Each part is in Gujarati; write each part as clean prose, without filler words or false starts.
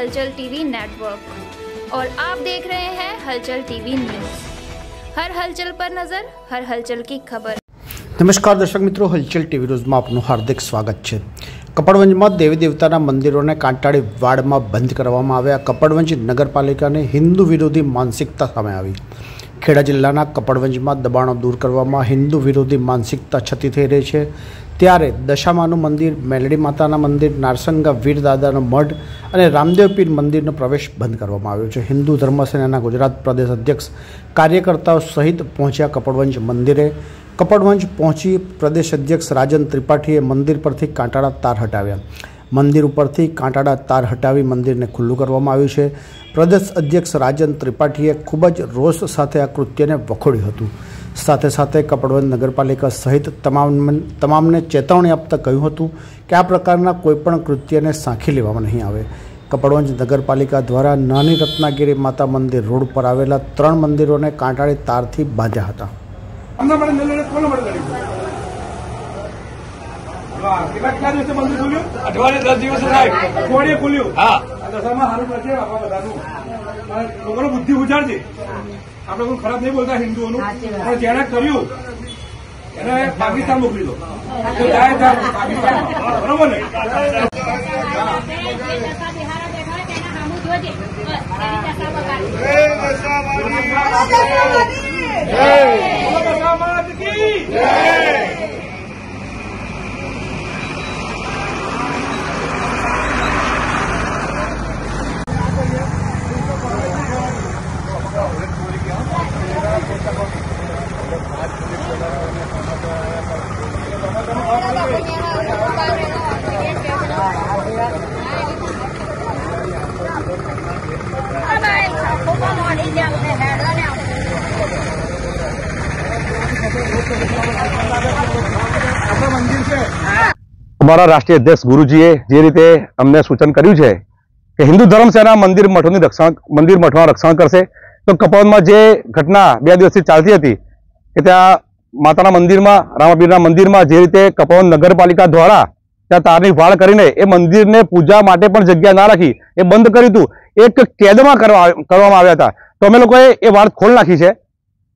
हलचल टीवी नेटवर्क और आप देख रहे हैं हलचल टीवी न्यूज़। हर हलचल पर नजर, हर हलचल की खबर। नमस्कार दर्शक मित्रों, हलचल टीवी न्यूज़ में आपનું हार्दिक स्वागत है। કપડવંજમાં દેવી દેવતાના મંદિરોને કાંટાળી વાડમાં બંધ કરવામાં આવ્યા। કપડવંજ નગરપાલિકાને હિન્દુ વિરોધી માનસિકતા સામે આવી। ખેડા જિલ્લાના કપડવંજમાં દબાણો દૂર કરવામાં હિન્દુ વિરોધી માનસિકતા છતી થઈ રહી છે। ત્યારે દશામાનું મંદિર, મેલડી માતાના મંદિર, નારસંગા વીર દાદાનો મઢ અને રામદેવ પીર મંદિરનો પ્રવેશ બંધ કરવામાં આવ્યો છે। હિન્દુ ધર્મસેનાના ગુજરાત પ્રદેશ અધ્યક્ષ કાર્યકર્તાઓ સહિત પહોંચ્યા કપડવંજ મંદિરે। કપડવંજ પહોંચી પ્રદેશ અધ્યક્ષ રાજન ત્રિપાઠીએ મંદિર પરથી કાંટાળા તાર હટાવ્યા। મંદિર ઉપરથી કાંટાળા તાર હટાવી મંદિરને ખુલ્લું કરવામાં આવ્યું છે। પ્રદેશ અધ્યક્ષ રાજન ત્રિપાઠીએ ખૂબ જ રોષ સાથે આ કૃત્યને વખોડ્યું હતું। સાથે સાથે કપડવંજ નગરપાલિકા સહિત તમામને ચેતવણી આપતા કહ્યું હતું કે આ પ્રકારના કોઈપણ કૃત્યને સાંખી લેવામાં નહીં આવે। કપડવંજ નગરપાલિકા દ્વારા નાની રત્નાગીરી માતા મંદિર રોડ પર આવેલા 3 મંદિરોને કાંટાળી તારથી બાંધ્યા હતા। बुद्धि उजाड़ दे આપણે કોઈ ખરાબ નહીં બોલતા હિન્દુઓનું, પણ જેને કર્યું એને પાકિસ્તાન મોકલી દો તો જાય પાકિસ્તાન, બરોબર ને? અમારા રાષ્ટ્રીય અધ્યક્ષ ગુરુજીએ જે રીતે અમને સૂચન કર્યું છે કે હિન્દુ ધર્મ સેના મંદિર મઠોનું રક્ષણ કરશે, તો કપડવંજમાં જે ઘટના 2 દિવસથી ચાલતી હતી કે ત્યાં માતાના મંદિરમાં, રામાપીરના મંદિરમાં જે રીતે કપડવંજ નગરપાલિકા દ્વારા ત્યાં તારની વાડ કરીને એ મંદિરને પૂજા માટે પણ જગ્યા ના રાખી એ બંધ કર્યું હતું, એક કેદમાં કરવામાં આવ્યા હતા, તો અમે લોકોએ એ વાડ ખોલી નાખી છે।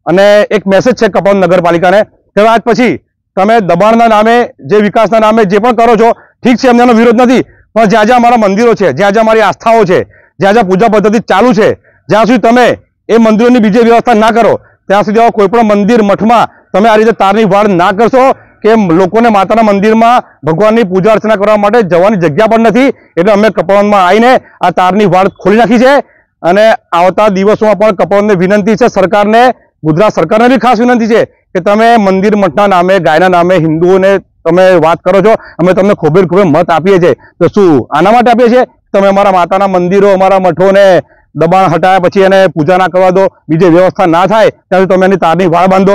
અને એક મેસેજ છે કપડવંજ નગરપાલિકાને કે આજ પછી તમે દબાણના નામે, જે વિકાસના નામે જે પણ કરો છો, ઠીક છે, અમને એનો વિરોધ નથી, પણ જ્યાં જ્યાં અમારા મંદિરો છે, જ્યાં જ્યાં અમારી આસ્થાઓ છે, જ્યાં જ્યાં પૂજા પદ્ધતિ ચાલુ છે, જ્યાં સુધી તમે એ મંદિરોની બીજી વ્યવસ્થા ના કરો ત્યાં સુધી કોઈ પણ મંદિર મઠમાં તમે આ રીતે તારની વાડ ના કરશો કે લોકોને માતાના મંદિરમાં ભગવાનની પૂજા અર્ચના કરવા માટે જવાની જગ્યા પણ નથી। એટલે અમે કપડવંજમાં આવીને આ તારની વાડ ખોલી નાખી છે। અને આવતા દિવસોમાં પણ કપડવંજને વિનંતી છે, સરકારને, ગુજરાત સરકારને બી ખાસ વિનંતી છે કે તમે મંદિર મઠના નામે, ગાયના નામે હિન્દુઓને તમે વાત કરો છો, અમે તમને ખોબે મત આપીએ છીએ, તો શું આના માટે આપીએ છીએ તમે અમારા માતાના મંદિરો, અમારા મઠોને દબાણ હટાવ્યા પછી એને પૂજા ના કરવા દો, બીજી વ્યવસ્થા ના થાય ત્યારે તમે એની તારની વાડ બાંધો।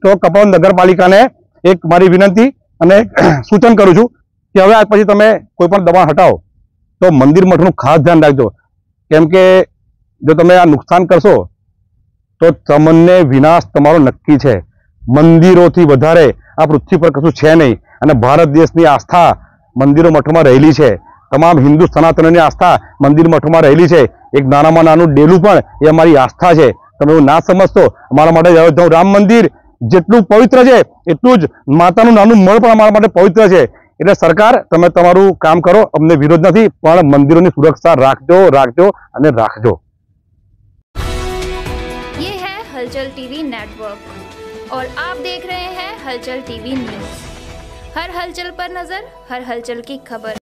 તો કપડવંજ નગરપાલિકાને એક મારી વિનંતી અને સૂચન કરું છું કે હવે આજ પછી તમે કોઈ પણ દબાણ હટાવો તો મંદિર મઠનું ખાસ ધ્યાન રાખજો, કેમ કે જો તમે આ નુકસાન કરશો તો તમને વિનાશ તમારો નક્કી છે। મંદિરોથી વધારે આ પૃથ્વી પર કશું છે નહીં, અને ભારત દેશની આસ્થા મંદિરો મઠોમાં રહેલી છે। તમામ હિન્દુ સનાતનની આસ્થા મંદિર મઠોમાં રહેલી છે। એક નાનામાં નાનું ડેલું પણ એ અમારી આસ્થા છે। તમે એવું ના સમજતો, અમારા માટે અયોધ્યા રામ મંદિર જેટલું પવિત્ર છે એટલું જ માતાનું નાનું મળ પણ અમારા માટે પવિત્ર છે। એટલે સરકાર, તમે તમારું કામ કરો, અમને વિરોધ નથી, પણ મંદિરોની સુરક્ષા રાખજો અને રાખજો। ये है हलचल टीवी नेटवर्क और आप देख रहे हैं हलचल टीवी न्यूज़। हर हलचल पर नजर, हर हलचल की खबर।